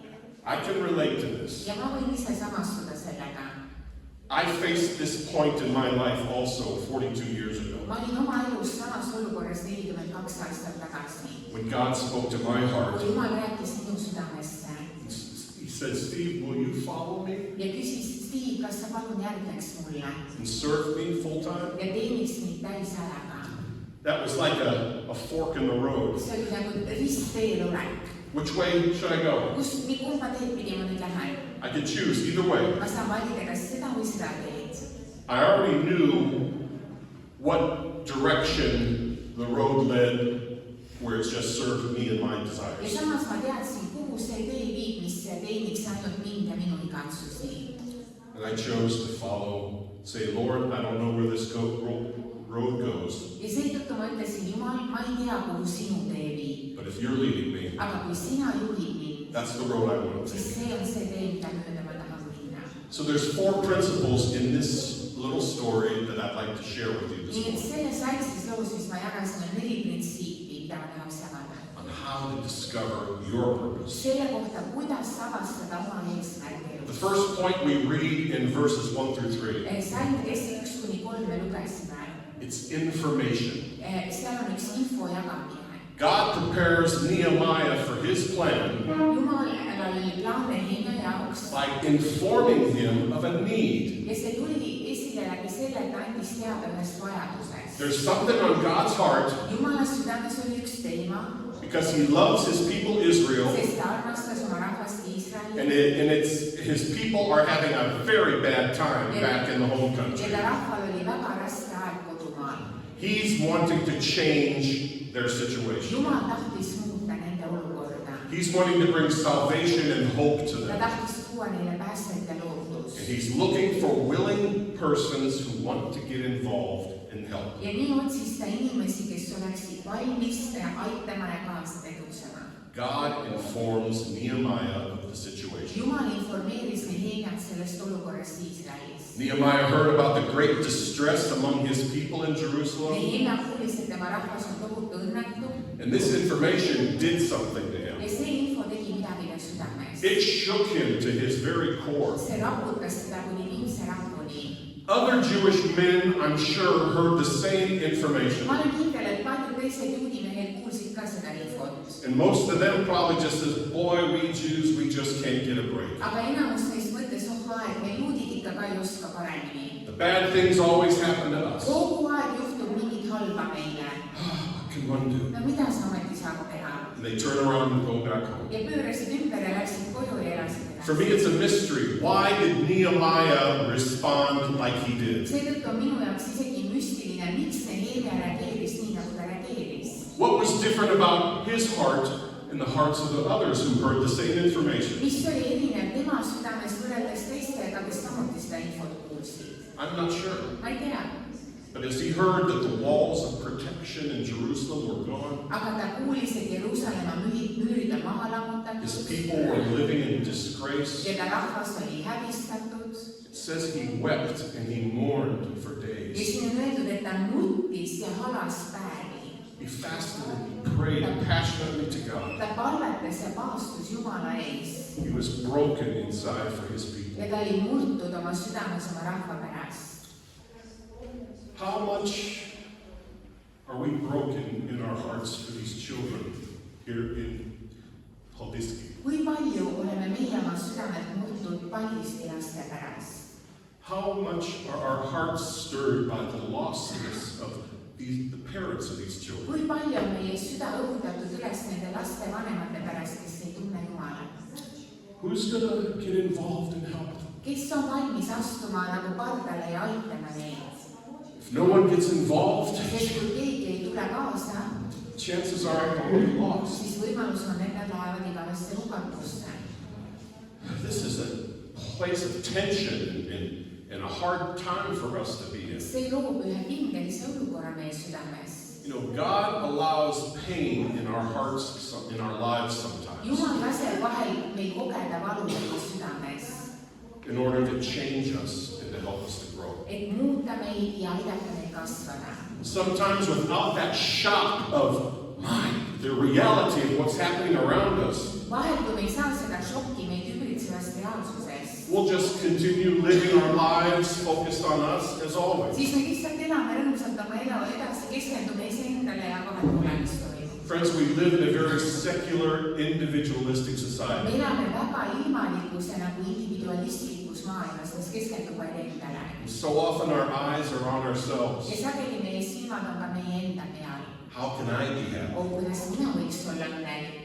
I can relate to this. Ja ma võin ise samastuda sellega. I faced this point in my life also 42 years ago. Ma olin oma elus samas olukorras 42 aastat tagasi. When God spoke to my heart, Kui Jumal rääkis minu südamesse he said, Steve, will you follow me ja küsis, Steve, kas sa palun järgneks mulle and serve me full time? ja teeniks mind täisajaga. That was like a fork in the road. See oli nagu ristteel olek. Which way should I go? Kumba teed pidi ma nüüd lähen? I could choose either way. Ma saan valida kas seda või seda teed. I already knew what direction the road led, where it's just served me and my Ja desires. samas ma teadsin, kuhu see tee viib, mis teeniks ainult mind ja minu igatsusi. And I chose to follow, say, Lord, I don't know where this road goes, Ja seetõttu ma ütlesin, Jumal, ma ei tea, kuhu sinu tee viib. but if you're leading me, Aga kui sina juhid mind, that's the road I want to siis take. see on see tee, mida mööda ma tahan minna. So there's 4 principles in this little story that I'd like to share with you this Nii et morning selles väikses loos, mis ma jagasin, on 4 printsiipi, mida ma tahaks jagada. on how to discover your purpose. Selle kohta, kuidas avastada oma eesmärgi The elus. first point we read in verses 1 through 3, Salmidest 1-3 me lugesime. it's information. Seal on üks info jagamine. God prepares Nehemiah for his plan Jumalal oli plaan Nehemia jaoks by informing him of a need. ja see tuli esile läbi selle, et ta andis teada ühest vajadusest. There's something on God's heart Jumala südames oli üks teema, because he loves his people Israel, sest ta armastas oma rahvast and Iisraeli his people are having a very bad time back in the home ja country. ta rahval oli väga raske aeg kodumaal. He's wanting to change their situation. Jumal tahtis muuta nende olukorda. He's wanting to bring salvation and hope to Ta them. tahtis tuua neile päästet ja lootust. lootus. he's looking for willing persons who want to get involved and help. ja nii otsis ta inimesi, kes oleksid valmis aitama ja kaasa tegutsema. God informs Nehemiah of the situation. Jumal informeeris Nehemiat sellest olukorrast Iisraelis. Nehemiah heard about the great distress among his people in Jerusalem, Nehemia kuulis, et tema rahvas on tohutu õnnetu and this information did something to him. ja see info tegi midagi ta südames. It shook him to his very core. see raputas teda kuni viimse rahvuni. Other Jewish men, I'm sure, heard the same information. ma olen kindel, et paljud teised juudi mehed kuulsid ka seda infot. And most of them probably just says, boy, we Jews, we just can't get a break. aga enamus neist mõtles, et me juudid ikka ka ei oska paremini. The bad things always happen to us. kogu aeg juhtub mingit halba meile. What can one do? no mida sa ometi saad teha? And they turn around and go back home. ja pöörasid ümber ja läksid koju ja elasid For me, edasi. it's a mystery. Why did Nehemiah respond like he did? seetõttu on minu jaoks isegi müstiline, miks Nehemia reageeris nii, nagu ta reageeris. What was different about his heart and the hearts of the others who heard the same information? mis oli erinev tema südames võrreldes teistega, kes samuti seda infot kuulsid? I'm not sure. ma ei tea, But as he heard that the walls of protection in Jerusalem were gone, aga ta kuulis, et Jeruusalemma müürid on maha his lammutatud people were living in disgrace, ja ta rahvas oli häbistatud. it says he wept and he mourned for ja days. siin on öeldud, et ta nutis ja halas päevi. He fasted and he prayed passionately to God. ta palvetas ja paastus Jumala ees He was broken inside for his people. ja ta oli murtud oma südames oma rahva pärast. How much are we broken in our hearts for these children here in Holdiski? kui palju oleme meie oma südamed murtud Paldiski laste pärast? How much are our hearts stirred by the lostness of the parents of these children? kui palju on meie süda õhutatud üles nende laste vanemate pärast, kes ei tunne Jumalat? Who's going to get involved and help them? kes on valmis astuma nagu pardale ja aitama neid? If no one gets involved, sest kui keegi ei tule kaasa, chances are it will be lost. siis võimalus on, et nad lähevad igavesse hukatusse. This is a place of tension and a hard time for us to be in. see loob ühe pingelise olukorra meie südames. You know, God allows pain in our hearts, in our lives sometimes, Jumal laseb vahel meil kogeda valu oma südames, in order to change us and to help us to grow. et muuta meid ja aidata meid kasvada. Sometimes without that shock of the reality of what's happening around us, vahel, kui me ei saa seda šokki meid ümbritsevast reaalsusest, we'll just continue living our lives focused on us as always. siis me lihtsalt elame rõõmsalt oma elu edasi, keskendume iseendale ja vahetame, mis toimub. Friends, we live in a very secular, individualistic me society. elame väga ilmalikuse nagu individualistlikus maailmas, kes keskendub vaid endale. So often our eyes are on ourselves. ja sageli meie silmad on ka meie enda peal. How can I be happy? kuidas mina võiks olla õnnelik?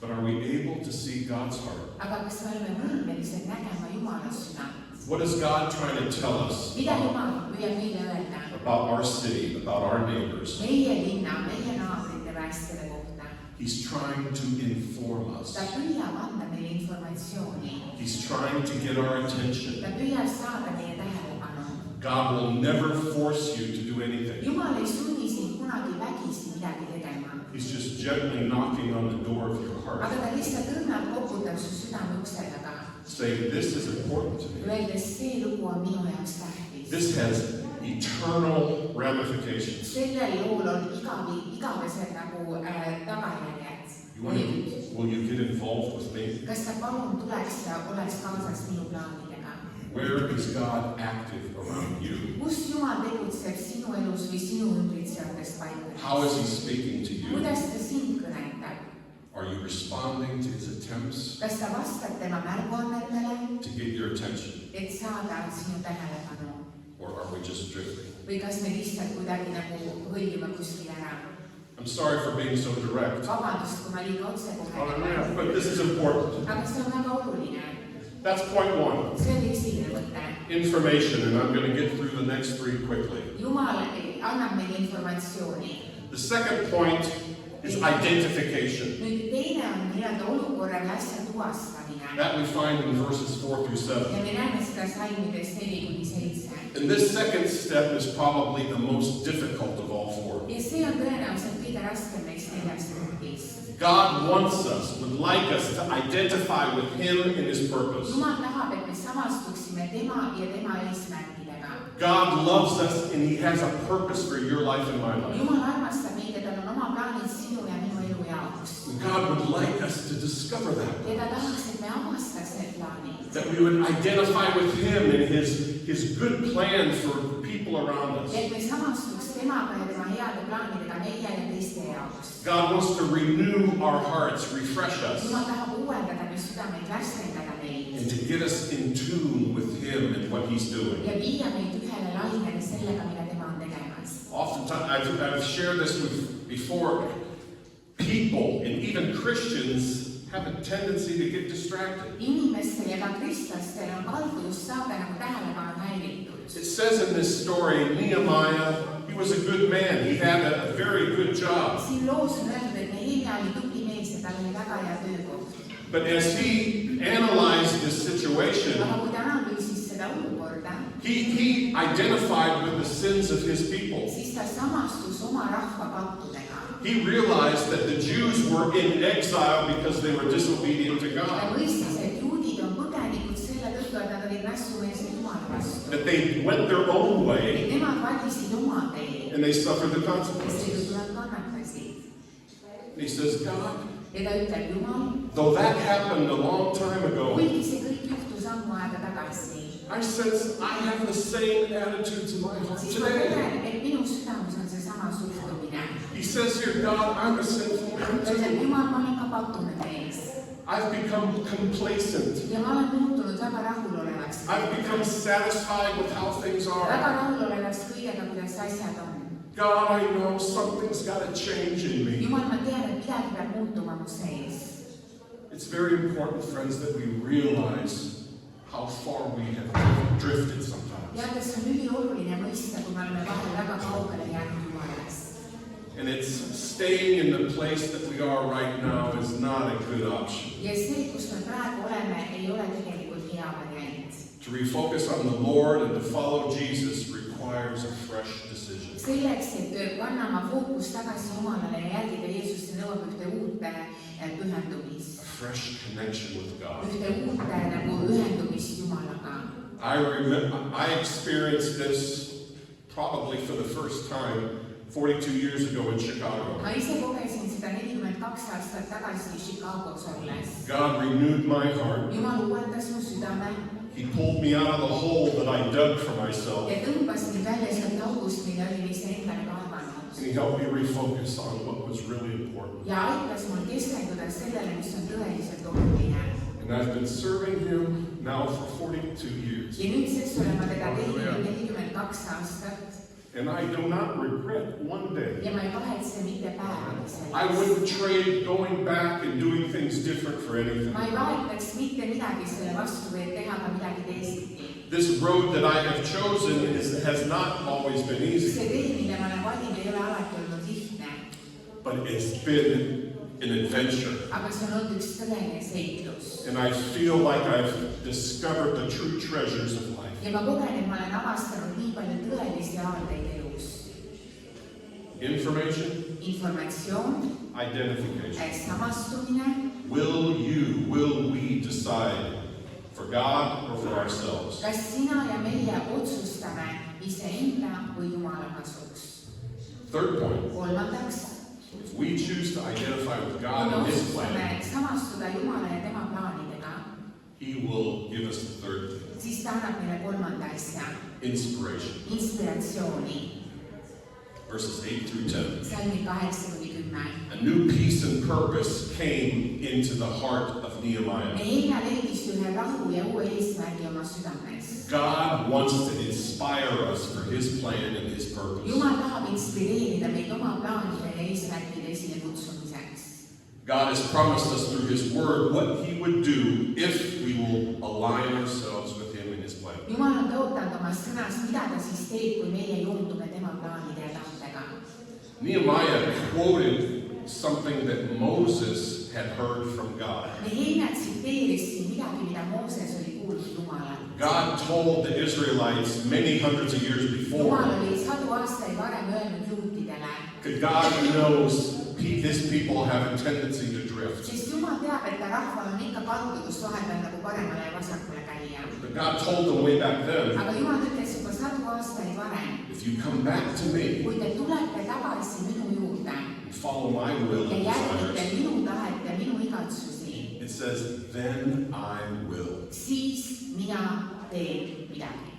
But are we able to see God's heart? aga kas me oleme võimelised nägema Jumala südant? What is God trying to tell us mida Jumal püüab meile öelda? about our city, about our neighbors? meie linna, meie naabrite päästjate kohta. He's trying to inform us. ta püüab anda meile informatsiooni. He's trying to get our attention. ta püüab saada meie tähelepanu. God will never force you to do anything. Jumal ei sunni sind kunagi vägisi midagi tegema. He's just gently knocking on the door of your heart, aga ta lihtsalt õrnalt koputab su südame ukse taga, saying, this is important to me. öeldes, see lugu on minu jaoks tähtis. This has eternal ramifications. sellel lool on igavesed nagu tagajärjed. Will you get involved with me? kas sa palun tuleks ja oleks kaasas minu plaanidega? Where is God active around you? kus Jumal tegutseb sinu elus või sinu ümbritsevates paikades? How is he speaking to you? kuidas ta sind kõnetab? Are you responding to his attempts kas sa vastad tema märguannetele, to get your attention? et saada sinu tähelepanu? Or are we just drifting? või kas me lihtsalt kuidagi nagu hõljume kuskile ära? I'm sorry for being so direct. vabandust, kui ma liiga otsekohene. But this is important. aga see on väga oluline. That's point one. see oli esimene mõte. Information, and I'm going to get through the next three quickly. Jumal annab meile informatsiooni. The second point is identification. nüüd teine on nii-öelda olukorra või asja tuvastamine. That we find in verses 4 through 7. Ja me näeme seda salmides 4-7. And this second step is probably the most difficult of all four. Ja see on tõenäoliselt kõige raskem neist 4 punktist. God wants us, would like us to identify with Him and His purpose. Jumal tahab, et me samastuksime tema ja tema eesmärkidega. God loves us and He has a purpose for your life and my life. Jumal armastab meid ja tal on oma plaanid sinu ja minu elu jaoks. God would like us to discover that. Ja ta tahaks, et me avastaks need plaanid. That we would identify with Him and His good plan for people around us. Ja et me samastuks temaga ja tema heade plaanidega meie ja teiste jaoks. God wants to renew our hearts, refresh us, Jumal tahab uuendada meie südameid, värskendada meid and to get us in tune with Him and what He's doing. ja viia meid ühele lainele sellega, mida tema on tegemas. Oftentimes, I've shared this with before, people and even Christians have a tendency to get distracted. Inimestel ja ka kristlastel on kalduvus saada nagu tähelepanu häiritud. It says in this story, Nehemiah, he was a good man. He had a very good job. Siin loos on öeldud, et Nehemia oli tubli mees ja tal oli väga hea töökoht. But as he analyzed this situation, Aga kui ta analüüsis seda olukorda, he identified with the sins of his people. siis ta samastus oma rahva pattudega. He realized that the Jews were in exile because they were disobedient to Ta God. mõistis, et juudid on põgenikud selle tõttu, et nad olid mässumeelsed Jumala vastu. That they went their own way Et nemad valisid oma tee and they suffered the ja consequences. seetõttu nad kannatasid. And he says, God, Ja ta ütleb, Jumal, though that happened a long time ago, kuigi see kõik juhtus ammu aega tagasi, I sense I have the same attitudes in my heart siis ma today. tunnen, et minu südames on seesama suhtumine. He says here, God, I'm a sinful man Ta ütleb, too. Jumal, ma olen ka pattune mees. I've become complacent. Ja ma olen muutunud väga rahulolevaks. I've become satisfied with how things Väga are. rahulolevaks kõigega, kuidas asjad on. God, I know something's got to change in me. Jumal, ma tean, et midagi peab muutuma mu sees. It's very important, friends, that we realize how far we have drifted sometimes. Ja et see on ülioluline mõista, kui me oleme vahel väga kaugele jäänud Jumalast. And it's staying in the place that we are right now is not a good option. Ja see, kus me praegu oleme, ei ole tegelikult hea variant. To refocus on the Lord and to follow Jesus requires a fresh decision. Selleks, et panna oma fookus tagasi Jumalale ja järgida Jeesust, nõuab ühte uut pühendumist. A fresh connection with God. Ühte uut nagu ühendumist Jumalaga. I experienced this probably for the first time 42 years ago in Chicago. Ma ise kogesin seda 42 aastat tagasi Chicagos olles. God renewed my heart. Jumal uuendas mu südame He pulled me out of the hole that I dug for myself. ja tõmbas mind välja sealt august, mille olin iseendale kaevanud. And He helped me refocus on what was really important. Ja aitas mul keskenduda sellele, mis on tõeliselt oluline. And I've been serving Him now for 42 years. Ja nüüdseks olen ma teda teeninud 42 aastat And I do not regret one day. ja ma ei kahetse mitte päevagi I sellest. wouldn't trade going back and doing things different for anything. Ma ei vahetaks mitte midagi selle vastu, et teha ka midagi teisiti. This road that I have chosen has not always been easy, See tee, mille ma olen valinud, ei ole alati olnud lihtne, but it's been an adventure. aga see on olnud üks tõeline seiklus. And I feel like I've discovered the true treasures of life. Ja ma kogen, et ma olen avastanud nii palju tõelisi aardeid elus. Information, Informatsioon, Identification. samastumine. Will we decide for God or for ourselves? Kas sina ja meie otsustame iseenda või Jumala kasuks? Third point, Kolmandaks, if we choose to identify with kui God me and His otsustame plan, samastuda Jumala ja tema plaanidega, He will give us the third thing, siis ta annab meile kolmanda asja, inspiration. inspiratsiooni. Verses 8 through 10. Salmi 8-10. A new peace and purpose came into the heart of Nehemiah. Nehemia leidis ühe rahu ja uue eesmärgi oma südames. God wants to inspire us for His plan and His purpose. Jumal tahab inspireerida meid oma plaanide ja eesmärkide esile kutsumiseks. God has promised us through His Word what He would do if we will align ourselves with Him and His plan. Jumal on tõotanud oma sõnas, mida ta siis teeb, kui meie joondume tema plaanide ja tahtega. Nehemiah quoted something that Moses had heard from God. Nehemia tsiteeris siin midagi, mida Mooses oli kuulnud Jumalalt. God told the Israelites many hundreds of years before. Jumal oli 100 aastaid varem öelnud juutidele, God knows his people have a tendency to drift. sest Jumal teab, et ta rahval on ikka kalduvus vahepeal nagu paremale ja vasakule käia. But God told them way back then, Aga Jumal ütles juba 100 aastaid varem, if you come back to me kui te tulete tagasi minu juurde and follow my will ja and järgite desires, minu tahet ja minu igatsusi, it says, then I will. siis mina teen midagi.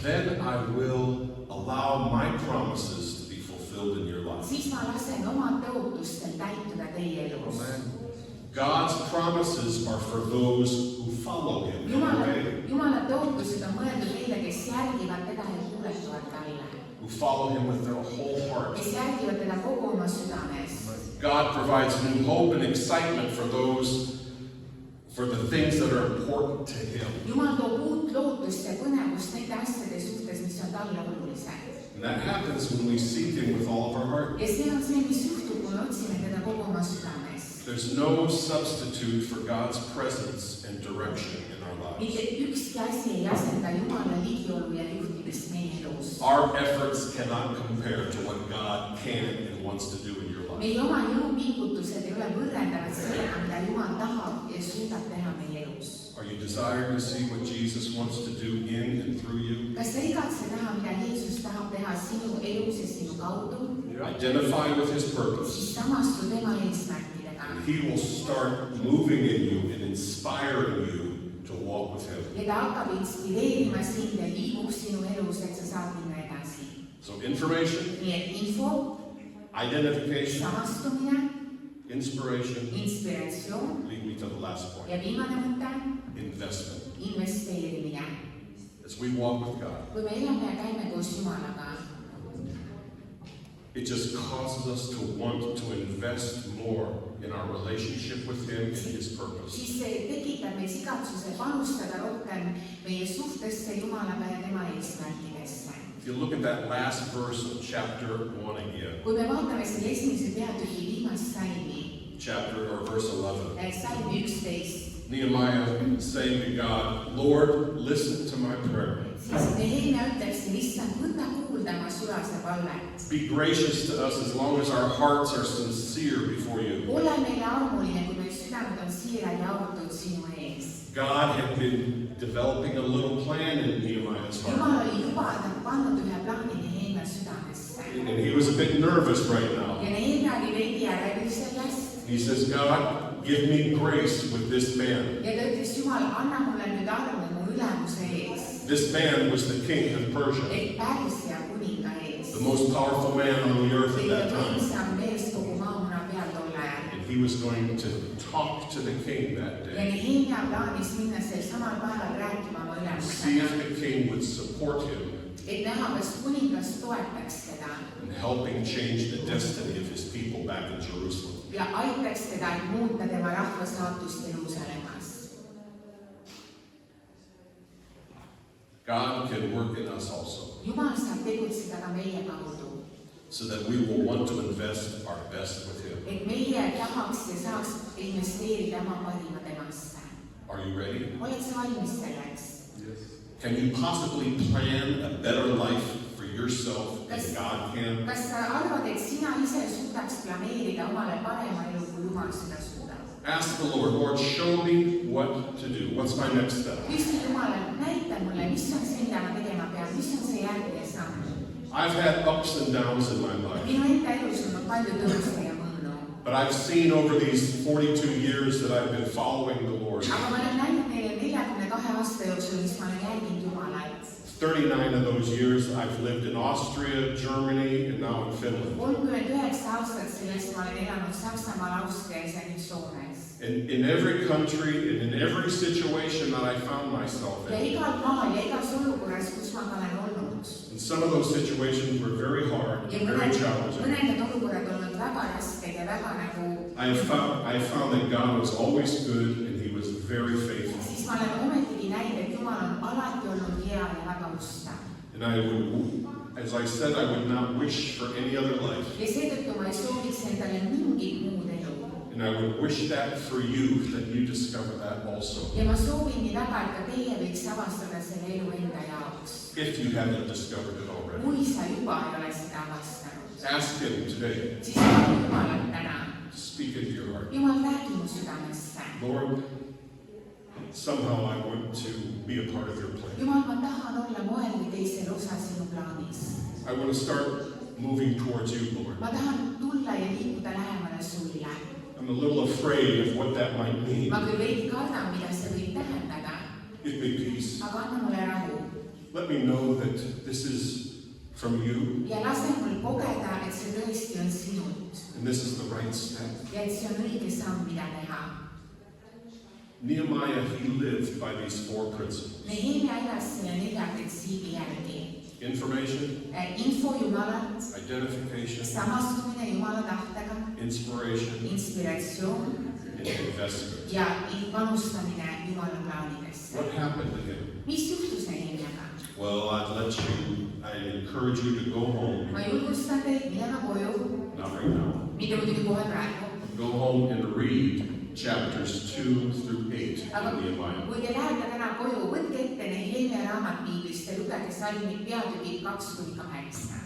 Then I will allow my promises to be fulfilled in your life. Siis ma lasen oma tõotustel täituda teie elus. God's promises are for those who follow him and obey, Jumala tõotused on mõeldud neile, kes järgivad teda ja kuuletuvad talle, who follow him with their whole heart. kes järgivad teda kogu oma südames. God provides new hope and excitement for the things that are important to him. Jumal toob uut lootust ja põnevust nende asjade suhtes, mis on talle olulised. And that happens when we seek him with all of our heart. Ja see on see, mis juhtub, kui me otsime teda kogu oma südames. There's no substitute for God's presence and direction in our lives. Mitte ükski asi ei asenda Jumala ligiolu ja juhtimist meie elus. Our efforts cannot compare to what God can and wants to do in your life. Meie oma jõupingutused ei ole võrreldavad sellega, mida Jumal tahab ja suudab teha meie elus. Are you desiring to see what Jesus wants to do in and through you? Kas sa igatsed näha, mida Jeesus tahab teha sinu elus ja sinu kaudu? Identify with his purpose. Siis samastu tema eesmärkidega. And he will start moving in you and inspiring you to walk with him. Ja ta hakkab inspireerima sind ja liigub sinu elus, et sa saad minna edasi. So information, Nii et info, identification, samastumine, inspiration, inspiratsioon lead me to the last point. ja viimane mõte, Investment. investeerimine. As we walk with God, Kui me elame ja käime koos Jumalaga, it just causes us to want to invest more in our relationship with him and his purpose. siis see tekitab meis igatsuse panustada rohkem meie suhtesse Jumalaga ja tema eesmärkidesse. If you look at that last verse of chapter 1 again, Kui me vaatame selle esimese peatüki viimast salmi, chapter or verse 11, salm 11, Nehemiah saying to God, Lord, listen to my prayer. siis Nehemia ütleb siin, issand, võta kuulda oma sulase palvet. Be gracious to us as long as our hearts are sincere before you. Ole meile armuline, kui meie südamed on siirad ja avatud sinu ees. God had been developing a little plan in Nehemiah's heart. Jumal oli juba pannud ühe plaani Nehemia südamesse. And he was a bit nervous right now. Ja Nehemia oli veidi ärevil sellest. He says, God, give me grace with this man. Ja ta ütles, Jumal, anna mulle nüüd armu mu ülemuse ees. This man was the king of Persia, Et Pärsia kuninga ees. the most powerful man on the earth at that time. Võimsam mees kogu maamuna peal tol ajal. And he was going to talk to the king that Ja day. Nehemia plaanis minna sel samal päeval rääkima oma See if ülemusega. the king would support him Et näha, kas kuningas toetaks teda in helping change the destiny of his people back in Jerusalem. ja aitaks teda, et muuta tema rahva saatust Jeruusalemmas. God can work in us also, Jumal saab tegutseda ka meie kaudu, so that we will want to invest our best with him. et meie tahaks ja saaks investeerida oma parima temasse. Are you ready? Oled sa valmis selleks? Can you possibly plan a better life for yourself than God can? Kas sa arvad, et sina ise suudaks planeerida omale parema elu, kui Jumal seda suudab? Ask the Lord, Lord, show me what to do. What's my next step? Küsi Jumalalt, näita mulle, mis on see, mida ma tegema pean, mis on see järgmine samm. I've had ups and downs in my life, Minu enda elus on palju tõuse ja mõõnu. but I've seen over these 42 years that I've been following the Lord, Aga ma olen näinud neile 42 aasta jooksul, mis ma olen jälginud Jumalat. 39 of those years I've lived in Austria, Germany, and now in Finland. 39 aastat sellest ma olen elanud Saksamaal, Austrias ja nüüd Soomes. And in every country and in every situation that I found myself Ja in, igal maal ja igas olukorras, kus ma ka olen olnud. and some of those situations were very hard, Ja very challenging. mõned olukorrad on olnud väga rasked ja väga nagu, I found that God was always good and he was very faithful. siis ma olen ometigi näinud, et Jumal on alati olnud hea ja väga ustav. And As I said, I would not wish for any other life. ja seetõttu ma ei sooviks endale mingit muud elu. And I would wish that for you, that you discover that also. ja ma soovin nii väga, et ka teie võiks avastada selle elu enda jaoks. If you haven't discovered it already. kui sa juba ei ole seda avastanud, Ask Him today siis palu Jumalat täna. to speak into your heart. Jumal, räägi mu südamesse. Lord, somehow I want to be a part of your plan. Jumal, ma tahan olla moel või teisel osa sinu plaanis. I want to start moving towards you, Lord. ma tahan tulla ja liikuda lähemale sulle. I'm a little afraid of what that might mean. ma küll veidi kardan, mida see võib tähendada, Give me peace. aga anna mulle rahu Let me know that this is from you ja lase mul kogeda, et see tõesti on sinult and this is the right step. ja et see on õige samm, mida teha. Nehemiah, he lived by these 4 principles. Nehemia elas selle 4 printsiibi järgi. Information, info Jumalat, identification, samastumine Jumala tahtega, inspiration, inspiratsioon and investment. ja panustamine Jumala plaanidesse. What happened to him? mis juhtus Nehemiaga? Well, I encourage you to go home, ma julgustan teid minema koju, not right now. mitte muidugi kohe praegu, Go home and read chapters 2 through 8 aga in Nehemiah. kui te lähete täna koju, võtke ette Nehemia raamat piiblist ja lugege salmid peatükid 2-8.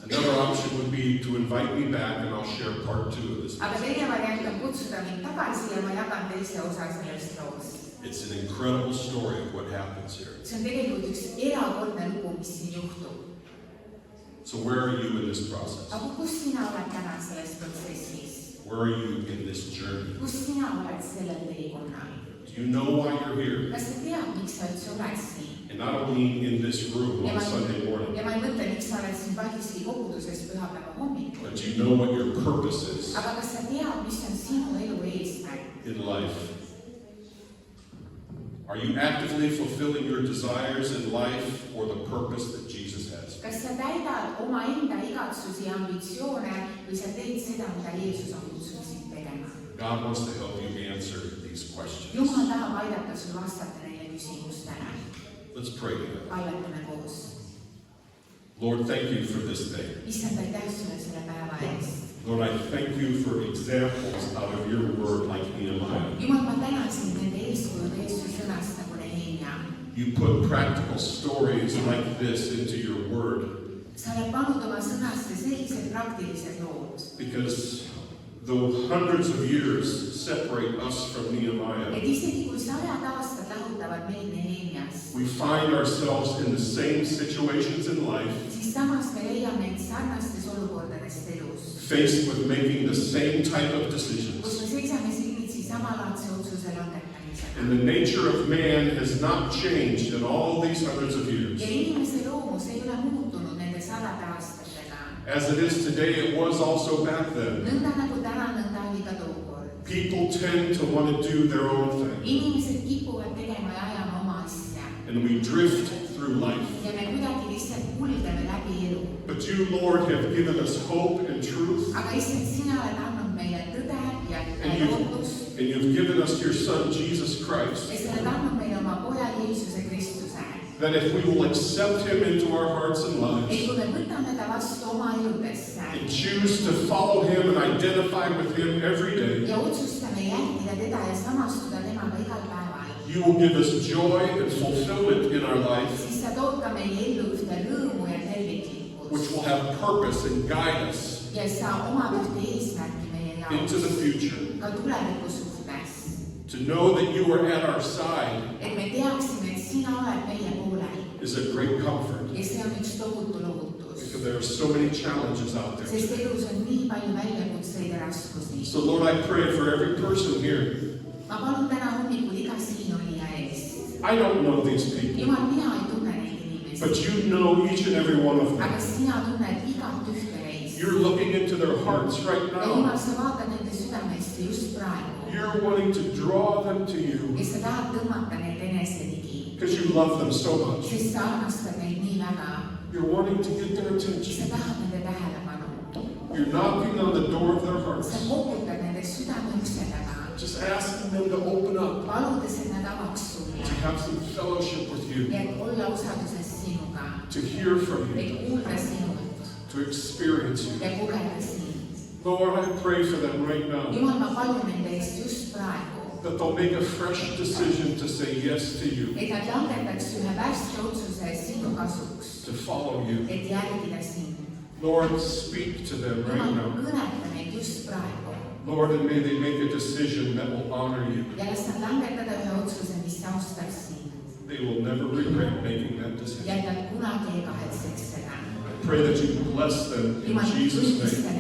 Another option would be to invite me back and I'll share part 2 of this. aga teine variant on kutsuda mind tagasi ja ma jagan teise osa sellest loost. It's an incredible story of what happens here. see on tegelikult üks erakordne lugu, mis siin juhtub. So where are you in this process? aga kus sina oled täna selles protsessis? Where are you in this journey? kus sina oled sellel teekonnal? Do you know why you're here? kas sa tead, miks sa üldse oled siin? And not only in this room on Sunday morning, ja ma ei mõtle, miks sa oled siin Paldiski koguduses pühapäeva hommikul. but you know what your purpose is aga kas sa tead, mis on sinu elu eesmärk? in life. Are you actively fulfilling your desires in life or the purpose that Jesus has? kas sa täidad omaenda igatsusi ja ambitsioone või sa teed seda, mida Jeesus on kutsunud sind tegema? God wants to help you answer these questions. Jumal tahab aidata sul vastata neile küsimustele. Let's pray together. palvetame koos. Lord, thank you for this day. issand, aitäh sulle selle päeva eest. Lord, I thank you for examples out of your word like Nehemiah. Jumal, ma tänan sind nende eeskujude eest su sõnast nagu Nehemia. You put practical stories like this into your word sa oled pannud oma sõnasse sellised praktilised lood. because though hundreds of years separate us from Nehemiah, et isegi kui 100 aastat lahutavad meid Nehemiast, we find ourselves in the same situations in life, siis samas me leiame end sarnastes olukordades elus, faced with making the same type of kus decisions. me seisame silmitsi samalaadse otsuse langetamisega. And the nature of man has not changed in all these hundreds of years. ja inimese loomus ei ole muutunud nende 100 aastatega. As it is today, it was also back then. nõnda nagu täna, nõnda oli ka tookord. People tend to want to do their own thing, inimesed kipuvad tegema ja ajama oma asja and we drift through life. ja me kuidagi lihtsalt kulgeme läbi elu. But you, Lord, have given us hope and truth, aga issand, sina oled andnud meile tõde ja and lootust you've given us your Son, Jesus Christ, ja sa oled andnud meile oma poja Jeesuse Kristuse. that if we will accept him into our hearts and et lives, kui me võtame ta vastu oma eludesse and choose to follow him and identify with him every day, ja otsustame jälgida teda ja samastuda temaga igal päeval, you will give us joy and fulfillment in our life, siis sa tood ka meie ellu ühte rõõmu ja which terviklikkust will have purpose and guide us ja sa omad ühte eesmärki meie into jaoks the future. ka tuleviku suhtes. To know that you are at our side et me teaksime, et sina oled meie poolel is a great comfort, ja see on üks tohutu lohutus, because there are so many challenges out there. sest elus on nii palju väljakutseid ja raskusi. So Lord, I pray for every person here. ma palun täna hommikul iga siinolija eest. I don't know these people, Jumal, mina ei tunne neid inimesi, but you know each and every one of aga them. sina tunned igat ühte neist. You're looking into their hearts right ja Jumal, now. sa vaatad nende südamesse just praegu You're wanting to draw them to you ja sa tahad tõmmata neid enese ligi, because you love them so much. sest sa armastad neid nii väga. You're wanting to get their attention. sa tahad nende tähelepanu, You're knocking on the door of their hearts, sa koputad nende südame ukse taga, just asking them to open up, paludes, et nad avaks sulle to have some fellowship with you, ja et olla osaduses sinuga, to hear from you, et kuulda sinult to experience you. ja kogeda sind. Lord, I pray for them right now, Jumal, ma palun nende eest just praegu, that they'll make a fresh decision to say yes to you, et nad langetaks ühe värske otsuse sinu kasuks, to follow you. et järgida sind. Lord, speak to them right Jumal, now. kõneta neid just praegu Lord, and may they make a decision that will honor you. ja las nad langetada ühe otsuse, mis austaks sind They will never regret making that ja decision. et nad kunagi ei kahetseks seda. I pray that you bless them in Jumal, Jesus' name. tunnusta